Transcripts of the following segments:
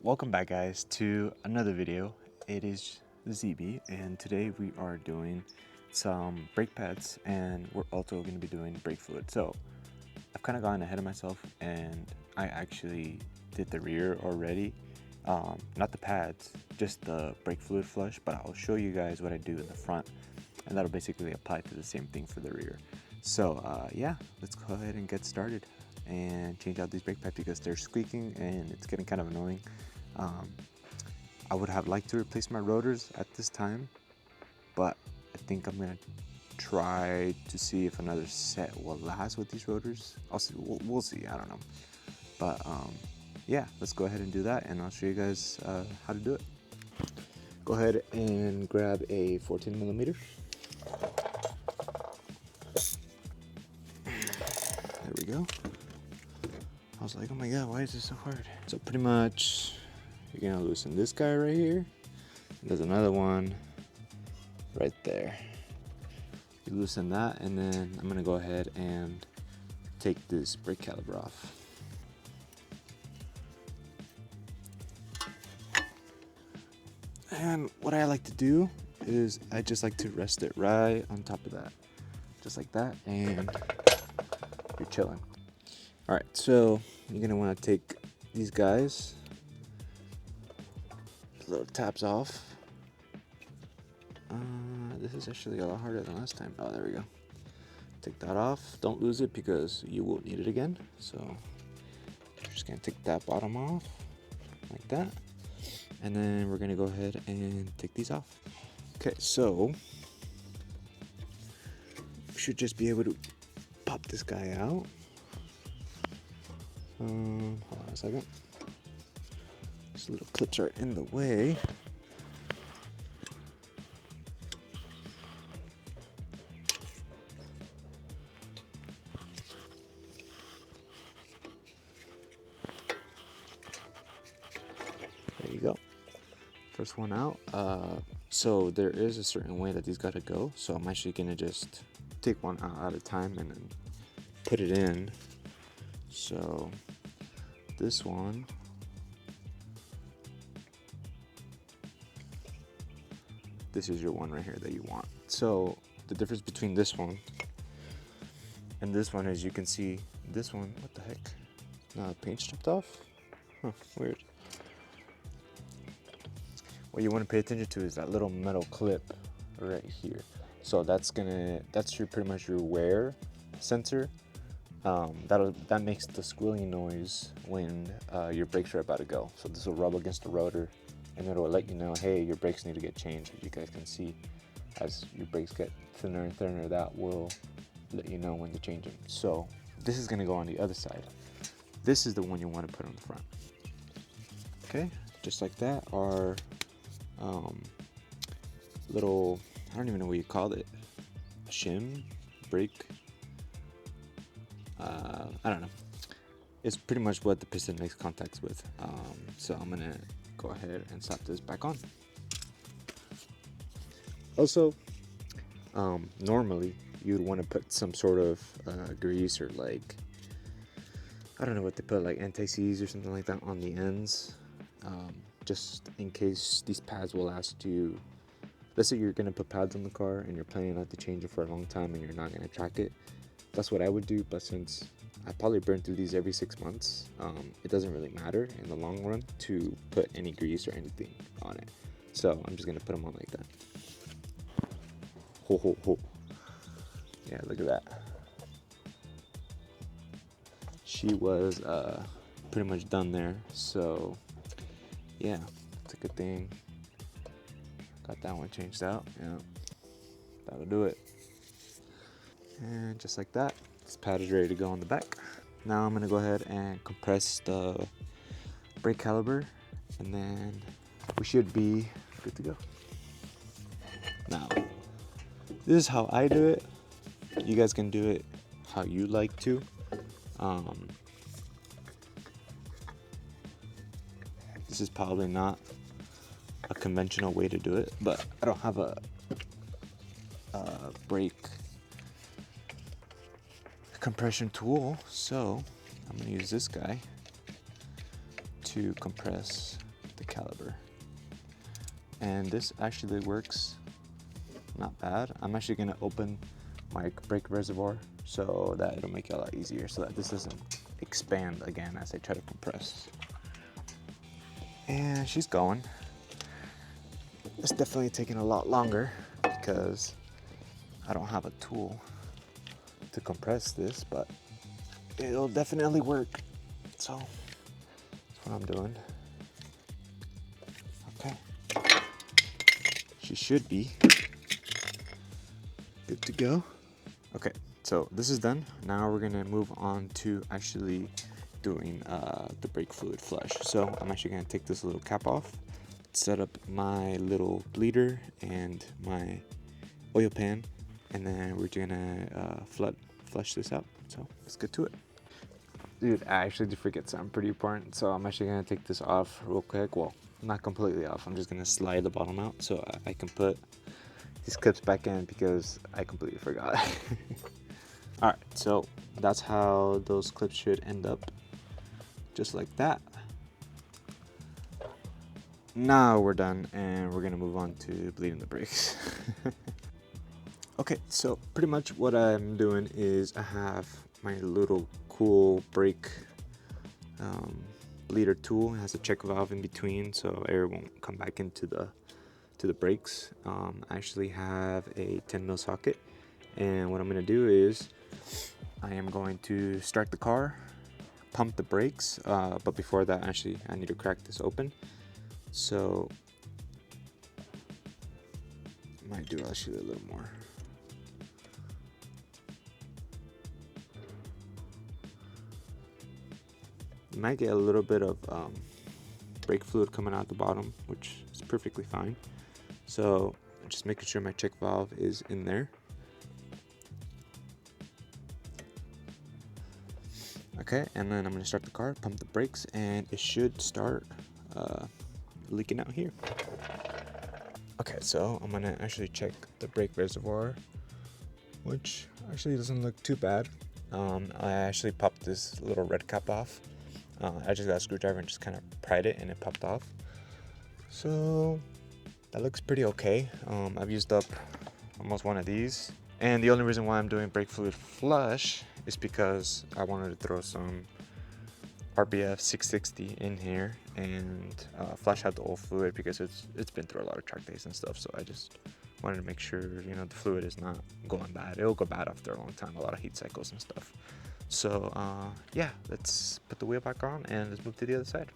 Welcome back, guys, to another video. It is ZB, and today we are doing some brake pads, and we're also going to be doing brake fluid. So I've kind of gone ahead of myself, and I actually did the rear already. Not the pads, just the brake fluid flush, but I'll show you guys what I do in the front, and that'll basically apply to the same thing for the rear. So yeah, let's go ahead and get started and change out these brake pads because they're squeaking and it's getting kind of annoying. I would have liked to replace my rotors at this time, but I think I'm gonna try to see if another set will last with these rotors. I'll see. We'll see. I don't know, but yeah, let's go ahead and do that, and I'll show you guys how to do it. Go ahead and grab a 14 millimeter. There we go. I was like, oh my god, why is this so hard? So pretty much you're gonna loosen this guy right here. There's another one right there. You loosen that, and then I'm gonna go ahead and take this brake caliper off. And what I like to do is I just like to rest it right on top of that, just like that, and you're chilling. All right, so you're gonna want to take these guys, little tabs off. This is actually a lot harder than last time. Oh, there we go. Take that off. Don't lose it because you will need it again. So you're just gonna take that bottom off like that, and then we're gonna go ahead and take these off. Okay, so we should just be able to pop this guy out. Hold on a second. These little clips are in the way. There you go. First one out. So there is a certain way that these gotta go. So I'm actually gonna just take one out at a time and then put it in. So this one, this is your one right here that you want. So the difference between this one and this one is you can see this one, what the heck? Now the paint stripped off? Huh, weird. What you want to pay attention to is that little metal clip right here. So that's your pretty much your wear sensor. That makes the squealing noise when your brakes are about to go. So this will rub against the rotor, and it'll let you know, hey, your brakes need to get changed. As you guys can see, as your brakes get thinner and thinner, that will let you know when to change them. So this is gonna go on the other side. This is the one you want to put on the front. Okay, just like that. Our little, I don't even know what you called it, shim, brake. I don't know. It's pretty much what the piston makes contacts with. So I'm gonna go ahead and slap this back on. Also, normally you'd want to put some sort of grease or like, I don't know what they put, like anti-seize or something like that on the ends, just in case these pads will last you. Let's say you're gonna put pads on the car and you're planning not to change it for a long time and you're not gonna track it. That's what I would do, but since I probably burn through these every 6 months, it doesn't really matter in the long run to put any grease or anything on it. So I'm just gonna put them on like that. Ho ho ho. Yeah, look at that. She was pretty much done there. So yeah, it's a good thing. Got that one changed out. Yeah, that'll do it. And just like that, this pad is ready to go on the back. Now I'm gonna go ahead and compress the brake caliper, and then we should be good to go. Now, this is how I do it. You guys can do it how you like to. This is probably not a conventional way to do it, but I don't have a brake compression tool, so I'm gonna use this guy to compress the caliber. And this actually works not bad. I'm actually gonna open my brake reservoir so that it'll make it a lot easier, so that this doesn't expand again as I try to compress. And she's going. It's definitely taking a lot longer because I don't have a tool to compress this, but it'll definitely work. So that's what I'm doing. Okay. She should be good to go. Okay, so this is done. Now we're gonna move on to actually doing the brake fluid flush. So I'm actually gonna take this little cap off, set up my little bleeder and my oil pan, and then we're gonna flush this out. So let's get to it. Dude, I actually did forget something pretty important. So I'm actually gonna take this off real quick. Well, not completely off. I'm just gonna slide the bottom out so I can put these clips back in because I completely forgot. All right, so that's how those clips should end up, just like that. Now we're done and we're gonna move on to bleeding the brakes. Okay, so pretty much what I'm doing is I have my little cool brake bleeder tool. It has a check valve in between so air won't come back into the brakes. I actually have a 10 mil socket, and what I'm going to do is I am going to start the car, pump the brakes, but before that actually I need to crack this open. So I might do actually a little more. You might get a little bit of brake fluid coming out the bottom, which is perfectly fine. So just making sure my check valve is in there. Okay, and then I'm gonna start the car, pump the brakes, and it should start leaking out here. Okay, so I'm gonna actually check the brake reservoir, which actually doesn't look too bad. I actually popped this little red cap off. I just got a screwdriver and just kind of pried it and it popped off. So that looks pretty okay. I've used up almost one of these. And the only reason why I'm doing brake fluid flush is because I wanted to throw some RBF 660 in here and flush out the old fluid because it's been through a lot of track days and stuff. So I just wanted to make sure, you know, the fluid is not going bad. It'll go bad after a long time, a lot of heat cycles and stuff. So yeah, let's put the wheel back on and let's move to the other side.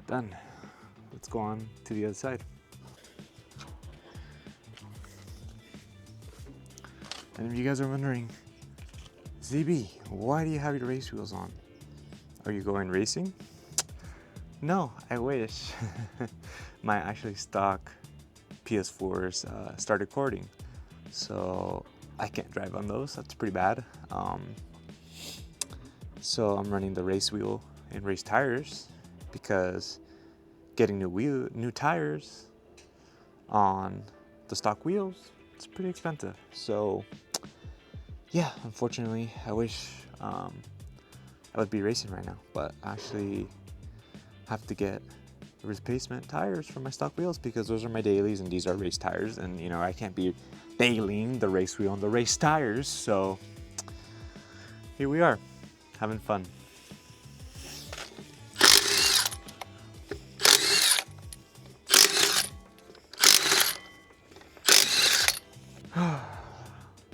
Done. Let's go on to the other side. And if you guys are wondering, ZB, why do you have your race wheels on? Are you going racing? No, I wish. My actually stock PS4s started cording, so I can't drive on those. That's pretty bad. So I'm running the race wheel and race tires because getting new tires on the stock wheels, it's pretty expensive. So yeah, unfortunately, I wish I would be racing right now, but I actually have to get replacement tires for my stock wheels because those are my dailies and these are race tires, and you know I can't be dailying the race wheel on the race tires. So here we are, having fun.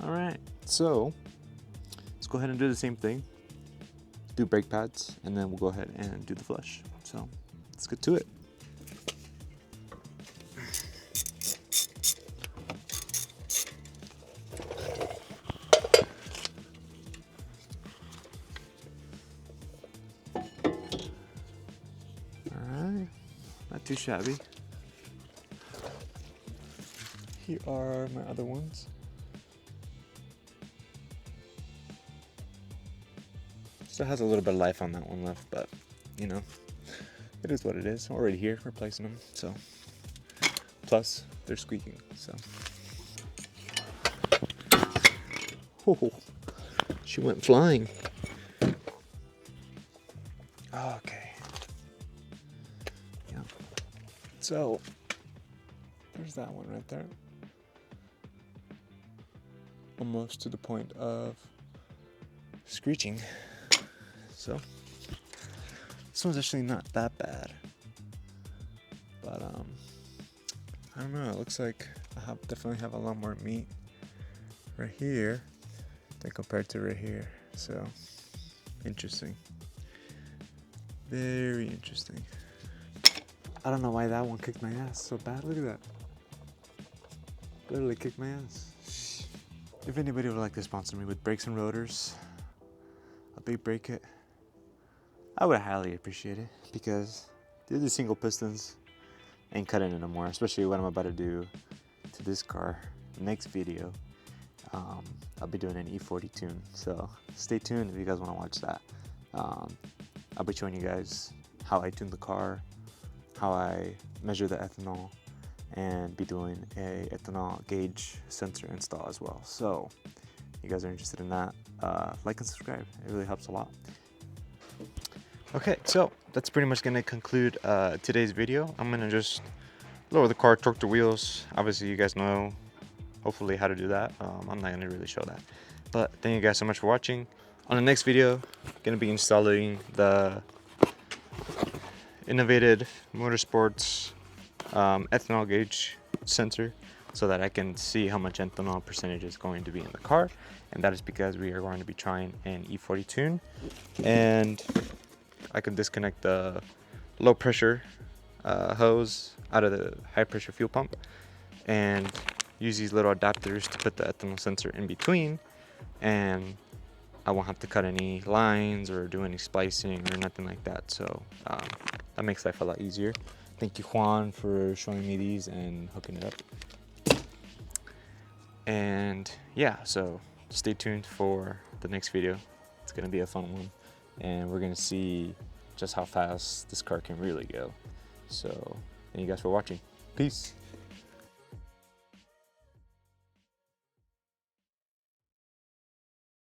All right, so let's go ahead and do the same thing. Do brake pads, and then we'll go ahead and do the flush. So let's get to it. All right, not too shabby. Here are my other ones. Still has a little bit of life on that one left, but you know, it is what it is. Already here, replacing them. So, plus they're squeaking. So, oh, she went flying. Okay. Yeah. So there's that one right there. Almost to the point of screeching. So this one's actually not that bad. But I don't know, it looks like I definitely have a lot more meat right here than compared to right here. So interesting. Very interesting. I don't know why that one kicked my ass so bad. Look at that. Literally kicked my ass. If anybody would like to sponsor me with brakes and rotors, a big brake kit, I would highly appreciate it, because these are single pistons, ain't cutting it no more, especially what I'm about to do to this car. Next video, I'll be doing an E40 tune, so stay tuned if you guys want to watch that. I'll be showing you guys how I tune the car, how I measure the ethanol, and be doing a ethanol gauge sensor install as well. So if you guys are interested in that, like and subscribe. It really helps a lot. Okay, so that's pretty much gonna conclude today's video. I'm gonna just lower the car, torque the wheels. Obviously you guys know hopefully how to do that. I'm not gonna really show that, but thank you guys so much for watching. On the next video, gonna be installing the innovative motorsports ethanol gauge sensor, so that I can see how much ethanol percentage is going to be in the car. And that is because we are going to be trying an E40 tune, and I can disconnect the low pressure hose out of the high pressure fuel pump and use these little adapters to put the ethanol sensor in between, and I won't have to cut any lines or do any splicing or nothing like that. So that makes life a lot easier. Thank you, Juan, for showing me these and hooking it up. And yeah, so stay tuned for the next video. It's gonna be a fun one, and we're gonna see just how fast this car can really go. So thank you guys for watching. Peace.